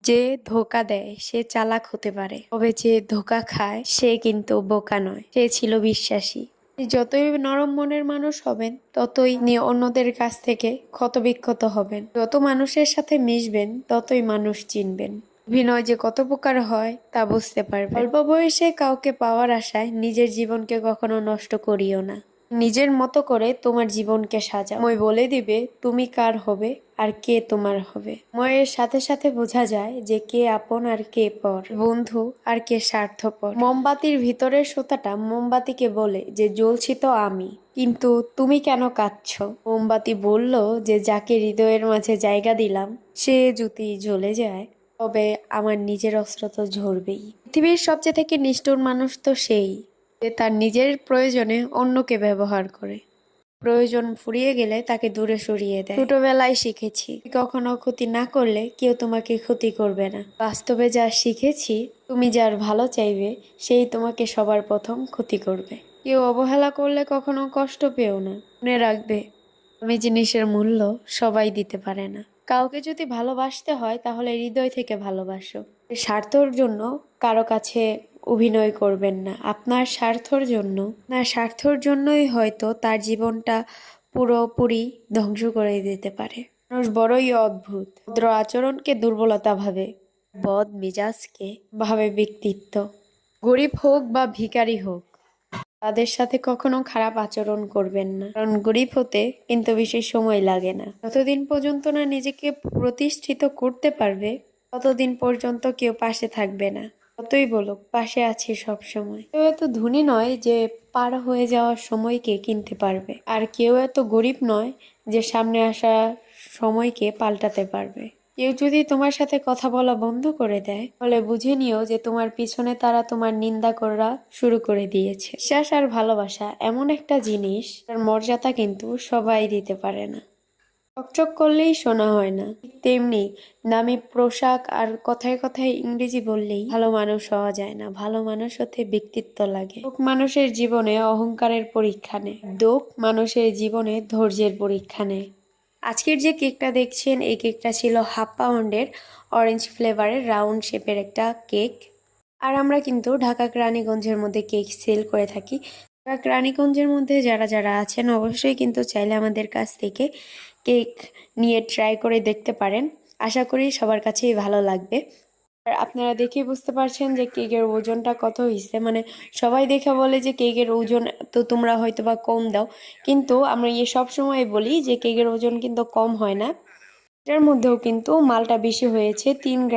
যে ধোঁকা দেয় সে চালাক হতে পারে, তবে যে ধোঁকা খায় সে কিন্তু বোকা নয়, সে ছিল বিশ্বাসী। যতই নরম মনের মানুষ হবেন ততই অন্যদের কাছ থেকে ক্ষতবিক্ষত হবেন। যত মানুষের সাথে মিশবেন ততই মানুষ চিনবেন। অভিনয় যে কত প্রকার হয় তা বুঝতে পারবেন। অল্প বয়সে কাউকে পাওয়ার আশায় নিজের জীবনকে কখনো নষ্ট করিও না। নিজের মতো করে তোমার জীবনকে সাজাও। সময় বলে দিবে তুমি কার হবে আর কে তোমার হবে। সময়ের সাথে সাথে বোঝা যায় যে কে আপন আর কে পর, বন্ধু আর কে স্বার্থপর। মোমবাতির ভিতরের সুতাটা মোমবাতিকে বলে যে জ্বলছি তো আমি, কিন্তু তুমি কেন কাঁদছো? মোমবাতি বলল যে যাকে হৃদয়ের মাঝে জায়গা দিলাম সে যদি জ্বলে যায় তবে আমার নিজের অস্ত্র তো ঝরবেই। পৃথিবীর সবচেয়ে থেকে নিষ্ঠুর মানুষ তো সেই যে তার নিজের প্রয়োজনে অন্যকে ব্যবহার করে। প্রয়োজন ফুরিয়ে গেলে তাকে দূরে সরিয়ে দেয়। ছোটবেলায় শিখেছি কখনো ক্ষতি না করলে কেউ তোমাকে ক্ষতি করবে না। বাস্তবে যা শিখেছি তুমি যার ভালো চাইবে সেই তোমাকে সবার প্রথম ক্ষতি করবে। কেউ অবহেলা করলে কখনো কষ্ট পেও না। মনে রাখবে আমি জিনিসের মূল্য সবাই দিতে পারে না। কাউকে যদি ভালোবাসতে হয় তাহলে হৃদয় থেকে ভালোবাসো। স্বার্থর জন্য কারো কাছে অভিনয় করবেন না। আপনার স্বার্থর জন্যই হয়তো তার জীবনটা পুরোপুরি ধ্বংস করে দিতে পারে। মানুষ বড়ই অদ্ভুত। ভদ্র আচরণকে দুর্বলতা ভাবে, বদ মেজাজকে ভাবে ব্যক্তিত্ব। গরিব হোক বা ভিখারি হোক তাদের সাথে কখনো খারাপ আচরণ করবেন না, কারণ গরিব হতে কিন্তু বেশি সময় লাগে না। যতদিন পর্যন্ত না নিজেকে প্রতিষ্ঠিত করতে পারবে ততদিন পর্যন্ত কেউ পাশে থাকবে না। যতই বলুক পাশে আছি সব সময়। কেউ এত ধনী নয় যে পার হয়ে যাওয়ার সময়কে কিনতে পারবে, আর কেউ এত গরিব নয় যে সামনে আসা সময়কে পাল্টাতে পারবে। কেউ যদি তোমার সাথে কথা বলা বন্ধ করে দেয় তাহলে বুঝে নিও যে তোমার পিছনে তারা তোমার নিন্দা করা শুরু করে দিয়েছে। বিশ্বাস আর ভালোবাসা এমন একটা জিনিস তার মর্যাদা কিন্তু সবাই দিতে পারে না। চকচক করলেই শোনা হয় না, ঠিক তেমনি দামি পোশাক আর কথায় কথায় ইংরেজি বললেই ভালো মানুষ হওয়া যায় না। ভালো মানুষ হতে ব্যক্তিত্ব লাগে। লোক মানুষের জীবনে অহংকারের পরীক্ষা নেয়, দোপ মানুষের জীবনে ধৈর্যের পরীক্ষা নেয়। আজকের যে কেকটা দেখছেন এই কেকটা ছিল হাফ পাউন্ডের অরেঞ্জ ফ্লেভারের রাউন্ড শেপের একটা কেক। আর আমরা কিন্তু ঢাকা রানীগঞ্জের মধ্যে কেক সেল করে থাকি। ঢাকা রানীগঞ্জের মধ্যে যারা যারা আছেন অবশ্যই কিন্তু চাইলে আমাদের কাছ থেকে কেক নিয়ে ট্রাই করে দেখতে পারেন। আশা করি সবার কাছেই ভালো লাগবে। আর আপনারা দেখেই বুঝতে পারছেন যে কেকের ওজনটা কত হয়েছে। মানে সবাই দেখে বলে যে কেকের ওজন তো তোমরা হয়তো বা কম দাও, কিন্তু আমরা সব সময় বলি যে কেকের ওজন কিন্তু কম হয় না। এটার মধ্যেও কিন্তু মালটা বেশি হয়েছে, 3 গ্রাম।